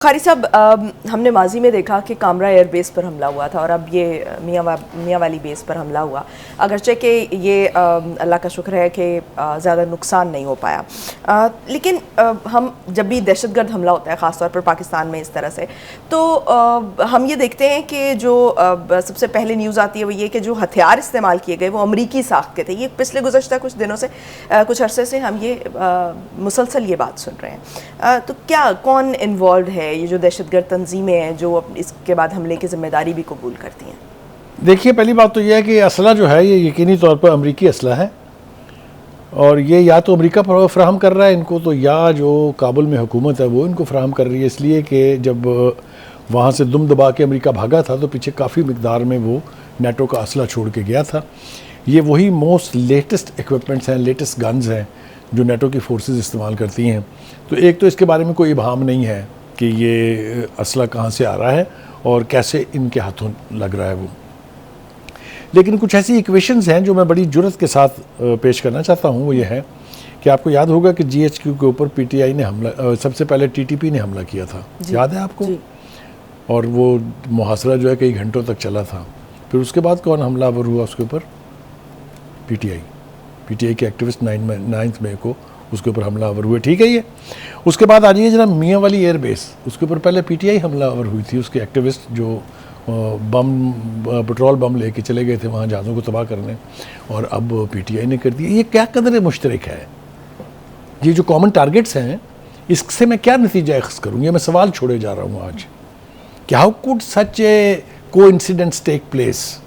क़ारी साहब, हमने माजी में देखा कि कामरा एयरबेस पर हमला हुआ था और अब ये मियाँ वाली बेस पर हमला हुआ। अगरचे कि ये अल्लाह का शुक्र है कि ज़्यादा नुकसान नहीं हो पाया, लेकिन हम जब भी दहशतगर्द हमला होता है ख़ास तौर पर पाकिस्तान में इस तरह से, तो हम ये देखते हैं कि जो सबसे पहले न्यूज़ आती है वो ये कि जो हथियार इस्तेमाल किए गए वो अमरीकी साख्त के थे। ये पिछले गुज़श्ता कुछ दिनों से कुछ अरसे से हम ये मुसलसल ये बात सुन रहे हैं। तो क्या कौन इन्वॉल्व है? ये जो दहशतगर्द तंजीमें हैं जो इसके बाद हमले की जिम्मेदारी भी कबूल करती हैं। देखिए, पहली बात तो यह है कि असला जो है ये यकीनी तौर पर अमरीकी असला है और ये या तो अमेरिका फ्राहम कर रहा है इनको, तो या जो काबुल में हुकूमत है वो इनको फ्राहम कर रही है। इसलिए कि जब वहाँ से दुम दबा के अमेरिका भागा था तो पीछे काफ़ी मिकदार में वो नेटो का असला छोड़ के गया था। ये वही मोस्ट लेटेस्ट इक्विपमेंट्स हैं, लेटेस्ट गन्स हैं जो नेटो की फोर्सेस इस्तेमाल करती हैं। तो एक तो इसके बारे में कोई इबाहम नहीं है कि ये असला कहाँ से आ रहा है और कैसे इनके हाथों लग रहा है वो। लेकिन कुछ ऐसी इक्वेशंस हैं जो मैं बड़ी जुर्रत के साथ पेश करना चाहता हूँ। वो ये है कि आपको याद होगा कि GHQ के ऊपर PTI ने हमला, सबसे पहले TTP ने हमला किया था, याद है आपको? और वो मुहासरा जो है कई घंटों तक चला था। फिर उसके बाद कौन हमलावर हुआ उसके ऊपर? PTI के एक्टिविस्ट 9 मई को उसके ऊपर हमलावर हुए। ठीक है ये। उसके बाद आ जाइए जनाब मियाँ वाली एयरबेस, उसके ऊपर पहले PTI हमलावर हुई थी। उसके एक्टिविस्ट जो पेट्रोल बम लेके चले गए थे वहाँ जहाज़ों को तबाह करने, और अब PTI ने कर दिया। ये क्या कदर मुश्तरक है? ये जो कॉमन टारगेट्स हैं इससे मैं क्या नतीजा अख्ज़ करूँ? ये मैं सवाल छोड़े जा रहा हूँ आज कि how could such a coincidence take place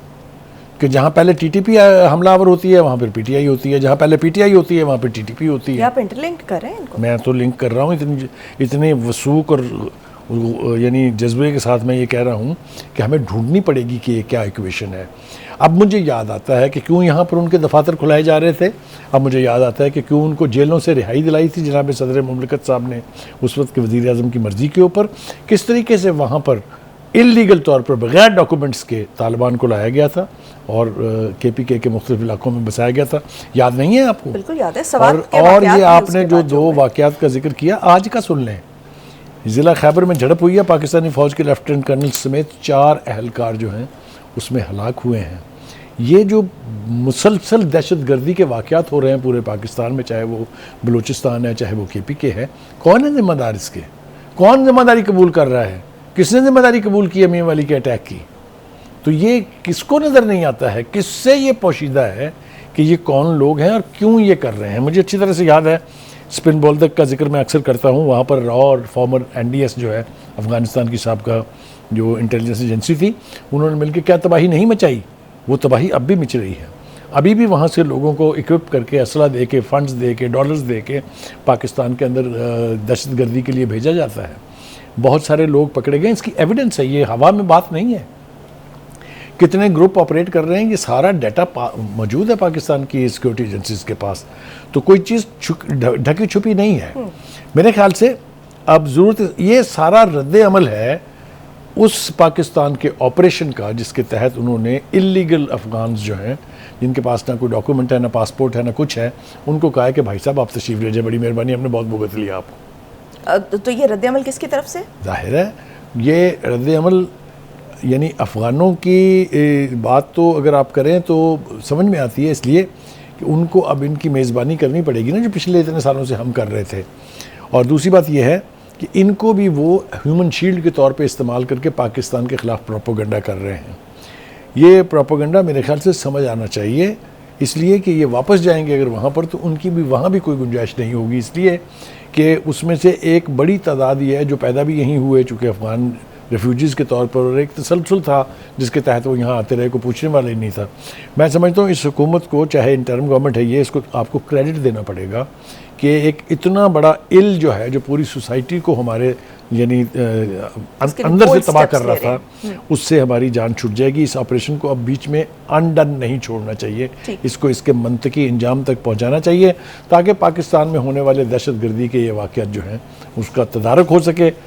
कि जहाँ पहले TTP हमलावर होती है वहाँ पर PTI होती है, जहाँ पहले PTI होती है वहाँ पर TTP होती है। आप इंटरलिंक कर रहे हैं इनको? मैं तो लिंक कर रहा हूँ, इतने वसूक और यानी जज्बे के साथ मैं ये कह रहा हूँ कि हमें ढूंढनी पड़ेगी कि ये क्या इक्वेशन है। अब मुझे याद आता है कि क्यों यहाँ पर उनके दफातर खुलाए जा रहे थे। अब मुझे याद आता है कि क्यों उनको जेलों से रिहाई दिलाई थी जनाब सदर मुमलिकत साहब ने उस वक्त के वज़ीर आज़म की मर्ज़ी के ऊपर। किस तरीके से वहाँ पर इल्लीगल तौर पर बगैर डॉक्यूमेंट्स के तालिबान को लाया गया था और KPK के मुख्तलिफ इलाकों में बसाया गया था। याद नहीं है आपको? बिल्कुल याद है। और ये आपने जो 2 वाक़यात का जिक्र किया, आज का सुन लें। ज़िला खैबर में झड़प हुई है, पाकिस्तानी फ़ौज के लेफ्टिनेंट कर्नल समेत 4 अहलकार जो हैं उसमें हलाक हुए हैं। ये जो मुसलसल दहशतगर्दी के वाक़यात हो रहे हैं पूरे पाकिस्तान में, चाहे वो बलूचिस्तान है चाहे वो KPK है, कौन है ज़िम्मेदार इसके? कौन ज़िम्मेदारी कबूल कर रहा है? किसने ज़िम्मेदारी कबूल की मियाँ वाली के अटैक की? तो ये किसको नज़र नहीं आता है, किससे ये पोशीदा है कि ये कौन लोग हैं और क्यों ये कर रहे हैं? मुझे अच्छी तरह से याद है, स्पिन बोल्दक का जिक्र मैं अक्सर करता हूँ। वहाँ पर रॉ और फॉर्मर NDS जो है अफ़गानिस्तान की साबिक़ा जो इंटेलिजेंस एजेंसी थी, उन्होंने मिलकर क्या तबाही नहीं मचाई, वो तबाही अब भी मच रही है। अभी भी वहाँ से लोगों को इक्विप करके, असला दे के, फंड्स दे के, डॉलर्स दे के पाकिस्तान के अंदर दहशतगर्दी के लिए भेजा जाता है। बहुत सारे लोग पकड़े गए, इसकी एविडेंस है, ये हवा में बात नहीं है। कितने ग्रुप ऑपरेट कर रहे हैं, ये सारा डाटा मौजूद है पाकिस्तान की सिक्योरिटी एजेंसीज के पास। तो कोई चीज़ ढकी छुपी नहीं है। मेरे ख्याल से अब ज़रूरत ये सारा रद्द अमल है उस पाकिस्तान के ऑपरेशन का जिसके तहत उन्होंने इल्लीगल अफ़गान्स जो हैं, जिनके पास ना कोई डॉक्यूमेंट है, ना पासपोर्ट है, ना कुछ है, उनको कहा है कि भाई साहब आप तशरीफ़ ले जाए, बड़ी मेहरबानी, हमने बहुत भुगत लिया आपको। तो ये रद्द अमल किसकी तरफ से? जाहिर है ये रद्द अमल यानी अफ़गानों की बात तो अगर आप करें तो समझ में आती है, इसलिए कि उनको अब इनकी मेज़बानी करनी पड़ेगी ना जो पिछले इतने सालों से हम कर रहे थे। और दूसरी बात यह है कि इनको भी वो ह्यूमन शील्ड के तौर पे इस्तेमाल करके पाकिस्तान के ख़िलाफ़ प्रोपोगंडा कर रहे हैं। ये प्रोपोगंडा मेरे ख्याल से समझ आना चाहिए, इसलिए कि ये वापस जाएंगे अगर वहाँ पर तो उनकी भी वहाँ भी कोई गुंजाइश नहीं होगी, इसलिए कि उसमें से एक बड़ी तादाद ये है जो पैदा भी यहीं हुए चूँकि अफ़गान रेफ्यूजीज़ के तौर पर, और एक तसलसल था जिसके तहत वो यहाँ आते रहे, को पूछने वाला ही नहीं था। मैं समझता हूँ इस हुकूमत को, चाहे इंटरिम गवर्नमेंट है ये, इसको आपको क्रेडिट देना पड़ेगा कि एक इतना बड़ा इल जो है जो पूरी सोसाइटी को हमारे यानी अंदर से तबाह कर रहा था, उससे हमारी जान छूट जाएगी। इस ऑपरेशन को अब बीच में अनडन नहीं छोड़ना चाहिए, इसको इसके मंतकी इंजाम तक पहुंचाना चाहिए ताकि पाकिस्तान में होने वाले दहशतगर्दी के ये वाक़यात जो हैं उसका तदारक हो सके।